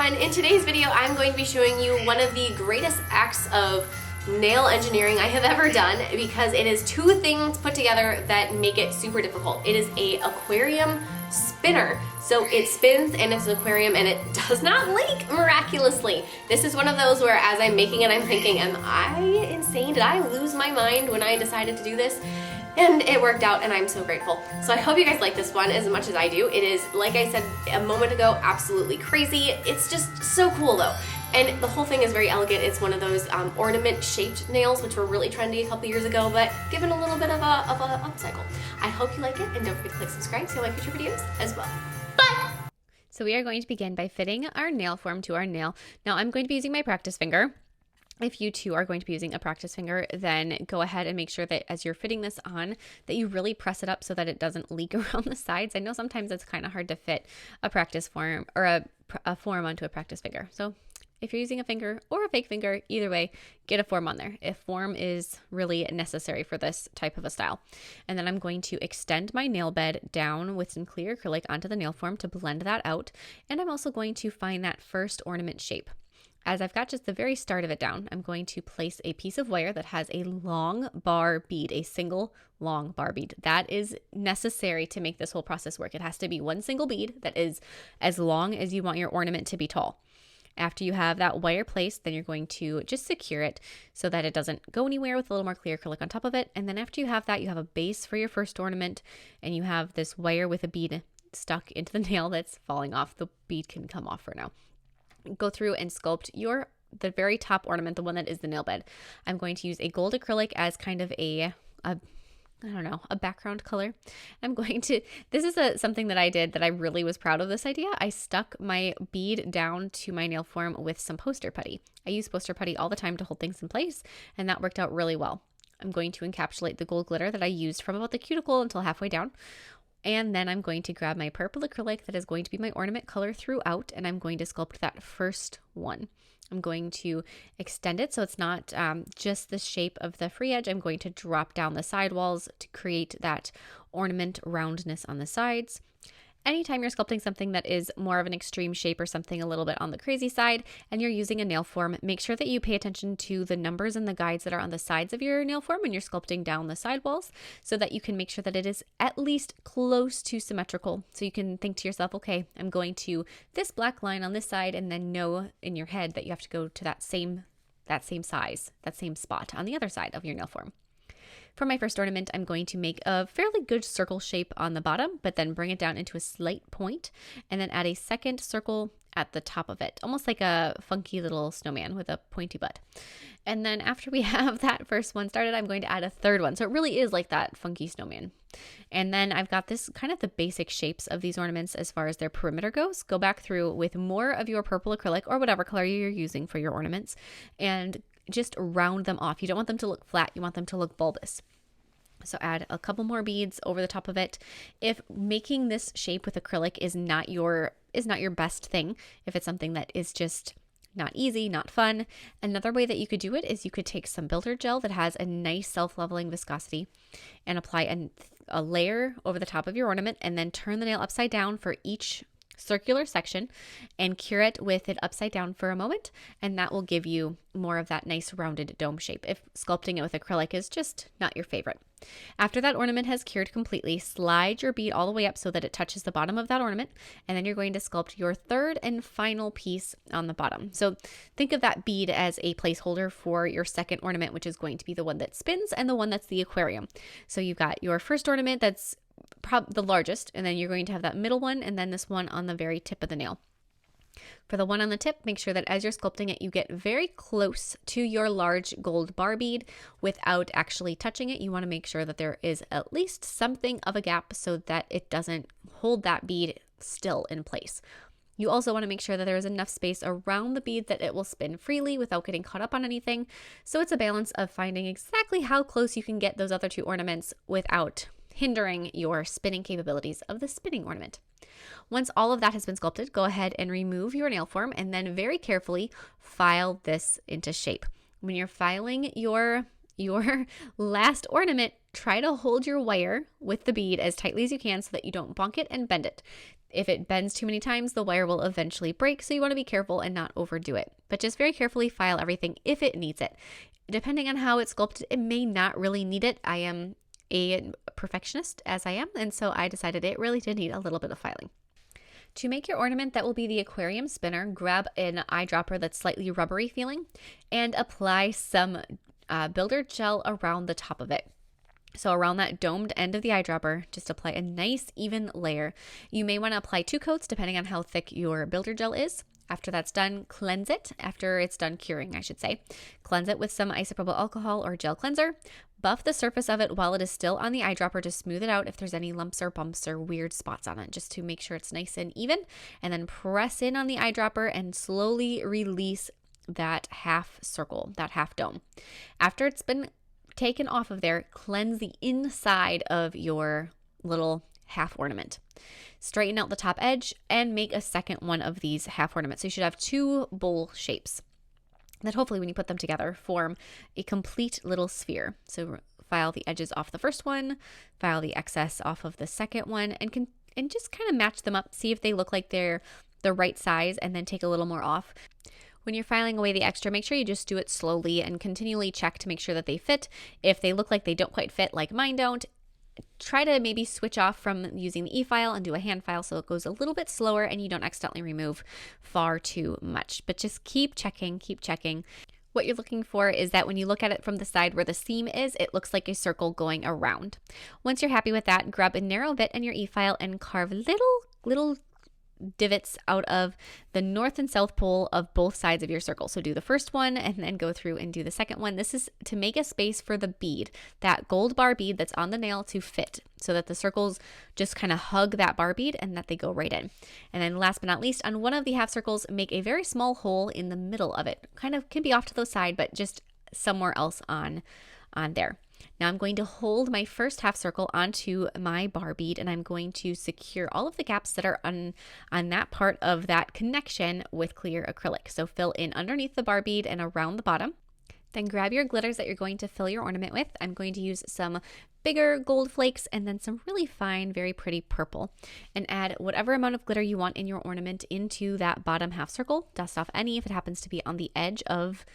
everyone! In today's video, I'm going to be showing you one of the greatest acts of nail engineering I have ever done because it is two things put together that make it super difficult. It is a aquarium spinner. So it spins and it's an aquarium and it does not leak miraculously. This is one of those where as I'm making it, I'm thinking, am I insane? Did I lose my mind when I decided to do this? And it worked out and I'm so grateful. So I hope you guys like this one as much as I do. It is, like I said a moment ago, absolutely crazy. It's just so cool though. And the whole thing is very elegant. It's one of those ornament shaped nails, which were really trendy a couple years ago, but given a little bit of a upcycle. I hope you like it and don't forget to click subscribe to see all my future videos as well. Bye! So we are going to begin by fitting our nail form to our nail. Now I'm going to be using my practice finger. If you too are going to be using a practice finger, then go ahead and make sure that as you're fitting this on, that you really press it up so that it doesn't leak around the sides. I know sometimes it's kind of hard to fit a practice form or a form onto a practice finger. So if you're using a finger or a fake finger, either way, get a form on there. If form is really necessary for this type of a style. And then I'm going to extend my nail bed down with some clear acrylic onto the nail form to blend that out. And I'm also going to find that first ornament shape. As I've got just the very start of it down, I'm going to place a piece of wire that has a long bar bead, a single long bar bead. That is necessary to make this whole process work. It has to be one single bead that is as long as you want your ornament to be tall. After you have that wire placed, then you're going to just secure it so that it doesn't go anywhere with a little more clear acrylic on top of it. And then after you have that, you have a base for your first ornament and you have this wire with a bead stuck into the nail that's falling off. The bead can come off for now. Go through and sculpt the very top ornament, the one that is the nail bed. I'm going to use a gold acrylic as kind of a background color. This is something that I did that I really was proud of this idea. I stuck my bead down to my nail form with some poster putty. I use poster putty all the time to hold things in place, and that worked out really well. I'm going to encapsulate the gold glitter that I used from about the cuticle until halfway down. And then I'm going to grab my purple acrylic that is going to be my ornament color throughout, and I'm going to sculpt that first one. I'm going to extend it so it's not just the shape of the free edge. I'm going to drop down the side walls to create that ornament roundness on the sides. Anytime you're sculpting something that is more of an extreme shape or something a little bit on the crazy side and you're using a nail form, make sure that you pay attention to the numbers and the guides that are on the sides of your nail form when you're sculpting down the side walls so that you can make sure that it is at least close to symmetrical. So you can think to yourself, okay, I'm going to this black line on this side, and then know in your head that you have to go to that same size, that same spot on the other side of your nail form. For my first ornament, I'm going to make a fairly good circle shape on the bottom, but then bring it down into a slight point and then add a second circle at the top of it, almost like a funky little snowman with a pointy butt. And then after we have that first one started, I'm going to add a third one. So it really is like that funky snowman. And then I've got this kind of the basic shapes of these ornaments as far as their perimeter goes. Go back through with more of your purple acrylic or whatever color you're using for your ornaments and just round them off. You don't want them to look flat. You want them to look bulbous. So add a couple more beads over the top of it. If making this shape with acrylic is not your best thing, if it's something that is just not easy, not fun, another way that you could do it is you could take some builder gel that has a nice self-leveling viscosity and apply a layer over the top of your ornament and then turn the nail upside down for each circular section and cure it with it upside down for a moment, and that will give you more of that nice rounded dome shape if sculpting it with acrylic is just not your favorite. After that ornament has cured completely, slide your bead all the way up so that it touches the bottom of that ornament, and then you're going to sculpt your third and final piece on the bottom. So think of that bead as a placeholder for your second ornament, which is going to be the one that spins and the one that's the aquarium. So you've got your first ornament that's the largest, and then you're going to have that middle one and then this one on the very tip of the nail. For the one on the tip, make sure that as you're sculpting it, you get very close to your large gold bar bead without actually touching it. You want to make sure that there is at least something of a gap so that it doesn't hold that bead still in place. You also want to make sure that there is enough space around the bead that it will spin freely without getting caught up on anything. So it's a balance of finding exactly how close you can get those other two ornaments without hindering your spinning capabilities of the spinning ornament. Once all of that has been sculpted, go ahead and remove your nail form and then very carefully file this into shape. When you're filing your last ornament, try to hold your wire with the bead as tightly as you can so that you don't bonk it and bend it. If it bends too many times, the wire will eventually break, so you want to be careful and not overdo it. But just very carefully file everything if it needs it. Depending on how it's sculpted, it may not really need it. I am a perfectionist, as I am, and so I decided it really did need a little bit of filing. To make your ornament that will be the aquarium spinner, grab an eyedropper that's slightly rubbery feeling and apply some builder gel around the top of it. So around that domed end of the eyedropper, just apply a nice even layer. You may want to apply 2 coats depending on how thick your builder gel is. After that's done, cleanse it. After it's done curing, I should say. Cleanse it with some isopropyl alcohol or gel cleanser. Buff the surface of it while it is still on the eyedropper to smooth it out if there's any lumps or bumps or weird spots on it, just to make sure it's nice and even. And then press in on the eyedropper and slowly release that half circle, that half dome. After it's been taken off of there, cleanse the inside of your little half ornament. Straighten out the top edge and make a second one of these half ornaments. So you should have 2 bowl shapes that hopefully when you put them together form a complete little sphere. So file the edges off the first one, file the excess off of the second one, and just kind of match them up, see if they look like they're the right size, and then take a little more off. When you're filing away the extra, make sure you just do it slowly and continually check to make sure that they fit. If they look like they don't quite fit, like mine don't, try to maybe switch off from using the e-file and do a hand file so it goes a little bit slower and you don't accidentally remove far too much. But just keep checking, keep checking. What you're looking for is that when you look at it from the side where the seam is, it looks like a circle going around. Once you're happy with that, grab a narrow bit in your e-file and carve little divots out of the north and south pole of both sides of your circle. So do the first one and then go through and do the second one. This is to make a space for the bead, that gold bar bead that's on the nail, to fit so that the circles just kind of hug that bar bead and that they go right in. And then last but not least, on one of the half circles, make a very small hole in the middle of it. Kind of can be off to the side, but just somewhere else on there. Now I'm going to hold my first half circle onto my bar bead and I'm going to secure all of the gaps that are on that part of that connection with clear acrylic. So fill in underneath the bar bead and around the bottom. Then grab your glitters that you're going to fill your ornament with. I'm going to use some bigger gold flakes and then some really fine, very pretty purple. And add whatever amount of glitter you want in your ornament into that bottom half circle. Dust off any if it happens to be on the edge of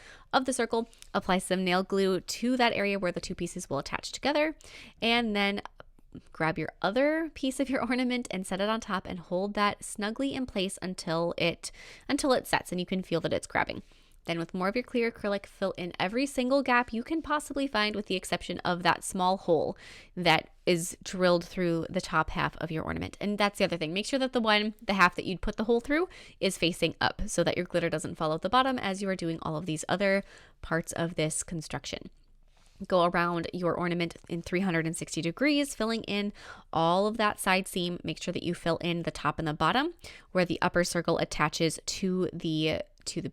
the circle. Apply some nail glue to that area where the 2 pieces will attach together. And then grab your other piece of your ornament and set it on top and hold that snugly in place until it sets and you can feel that it's grabbing. Then with more of your clear acrylic, fill in every single gap you can possibly find with the exception of that small hole that is drilled through the top half of your ornament. And that's the other thing. Make sure that the half that you'd put the hole through is facing up so that your glitter doesn't fall out the bottom as you are doing all of these other parts of this construction. Go around your ornament in 360 degrees, filling in all of that side seam. Make sure that you fill in the top and the bottom where the upper circle attaches to the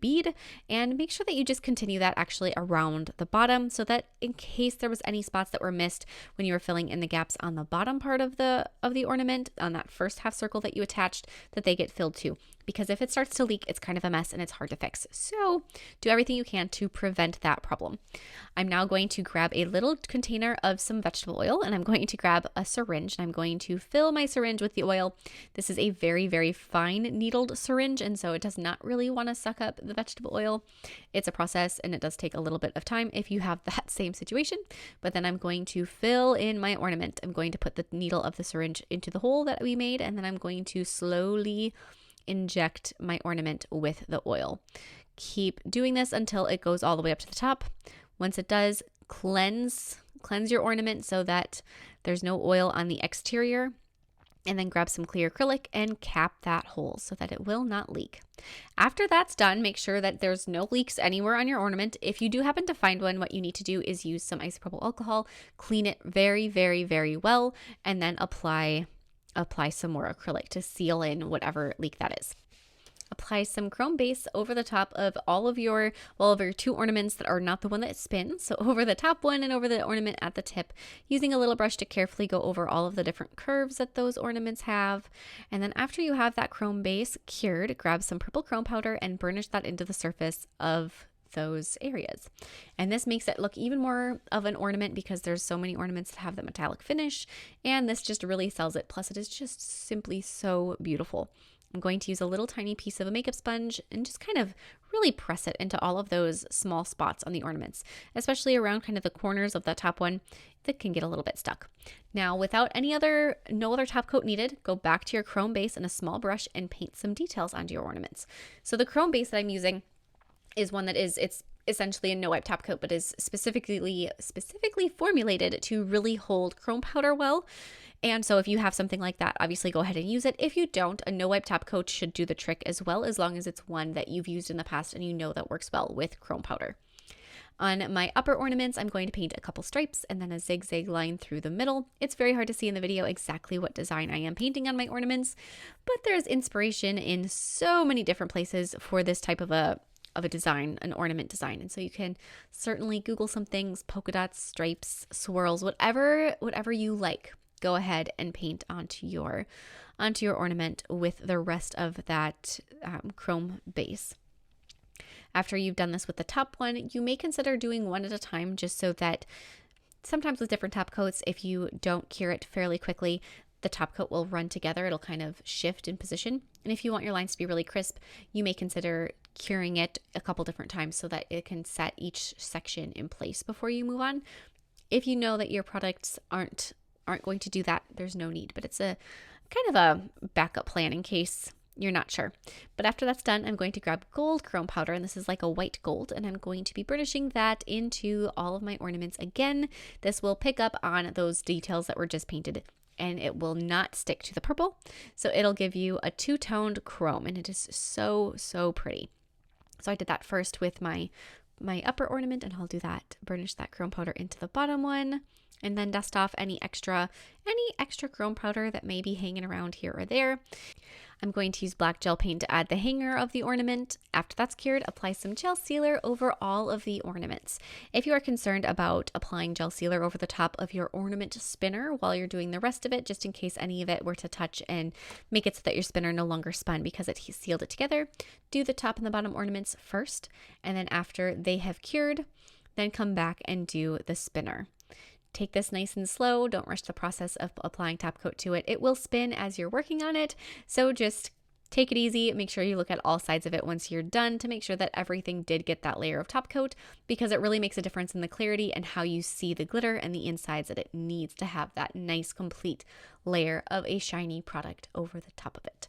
bead, and make sure that you just continue that actually around the bottom so that in case there was any spots that were missed when you were filling in the gaps on the bottom part of the ornament on that first half circle that you attached, that they get filled too. Because if it starts to leak, it's kind of a mess and it's hard to fix. So do everything you can to prevent that problem. I'm now going to grab a little container of some vegetable oil and I'm going to grab a syringe and I'm going to fill my syringe with the oil. This is a very, very fine needled syringe and so it does not really want to suck up the vegetable oil. It's a process and it does take a little bit of time if you have that same situation. But then I'm going to fill in my ornament. I'm going to put the needle of the syringe into the hole that we made and then I'm going to slowly inject my ornament with the oil. Keep doing this until it goes all the way up to the top. Once it does, cleanse your ornament so that there's no oil on the exterior, and then grab some clear acrylic and cap that hole so that it will not leak. After that's done, make sure that there's no leaks anywhere on your ornament. If you do happen to find one, what you need to do is use some isopropyl alcohol, clean it very, very, very well, and then apply some more acrylic to seal in whatever leak that is. Apply some chrome base over the top of all of your 2 ornaments that are not the one that spins. So over the top one and over the ornament at the tip, using a little brush to carefully go over all of the different curves that those ornaments have. And then after you have that chrome base cured, grab some purple chrome powder and burnish that into the surface of those areas. And this makes it look even more of an ornament because there's so many ornaments that have the metallic finish, and this just really sells it. Plus, it is just simply so beautiful. I'm going to use a little tiny piece of a makeup sponge and just kind of really press it into all of those small spots on the ornaments, especially around kind of the corners of the top one that can get a little bit stuck. Now, without no other top coat needed, go back to your chrome base and a small brush and paint some details onto your ornaments. So the chrome base that I'm using is one that it's essentially a no wipe top coat, but is specifically formulated to really hold chrome powder well. And so if you have something like that, obviously go ahead and use it. If you don't, a no wipe top coat should do the trick as well, as long as it's one that you've used in the past and you know that works well with chrome powder. On my upper ornaments, I'm going to paint a couple stripes and then a zigzag line through the middle. It's very hard to see in the video exactly what design I am painting on my ornaments, but there's inspiration in so many different places for this type of a design, an ornament design. And so you can certainly Google some things, polka dots, stripes, swirls, whatever you like. Go ahead and paint onto your ornament with the rest of that chrome base. After you've done this with the top one, you may consider doing one at a time, just so that sometimes with different top coats, if you don't cure it fairly quickly, the top coat will run together. It'll kind of shift in position. And if you want your lines to be really crisp, you may consider curing it a couple different times so that it can set each section in place before you move on. If you know that your products aren't going to do that, there's no need, but it's a kind of a backup plan in case you're not sure. But after that's done, I'm going to grab gold chrome powder, and this is like a white gold, and I'm going to be burnishing that into all of my ornaments again. This will pick up on those details that were just painted, and it will not stick to the purple. So it'll give you a two-toned chrome, and it is so, so pretty. So I did that first with my upper ornament, and I'll do that, burnish that chrome powder into the bottom one, and then dust off any extra chrome powder that may be hanging around here or there. I'm going to use black gel paint to add the hanger of the ornament. After that's cured, apply some gel sealer over all of the ornaments. If you are concerned about applying gel sealer over the top of your ornament spinner while you're doing the rest of it, just in case any of it were to touch and make it so that your spinner no longer spun because it sealed it together, do the top and the bottom ornaments first, and then after they have cured, then come back and do the spinner. Take this nice and slow. Don't rush the process of applying top coat to it. It will spin as you're working on it, so just take it easy. Make sure you look at all sides of it once you're done to make sure that everything did get that layer of top coat, because it really makes a difference in the clarity and how you see the glitter and the insides, that it needs to have that nice complete layer of a shiny product over the top of it.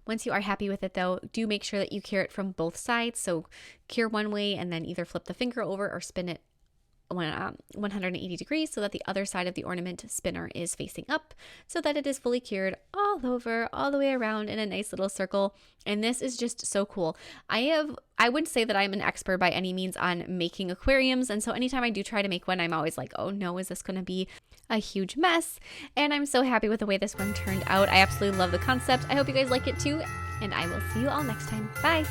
Once you are happy with it though, do make sure that you cure it from both sides. So cure one way and then either flip the finger over or spin it 180 degrees so that the other side of the ornament spinner is facing up, so that it is fully cured all over, all the way around in a nice little circle. And this is just so cool. I wouldn't say that I'm an expert by any means on making aquariums, and so anytime I do try to make one, I'm always like, oh no, is this going to be a huge mess? And I'm so happy with the way this one turned out. I absolutely love the concept. I hope you guys like it too, and I will see you all next time. Bye!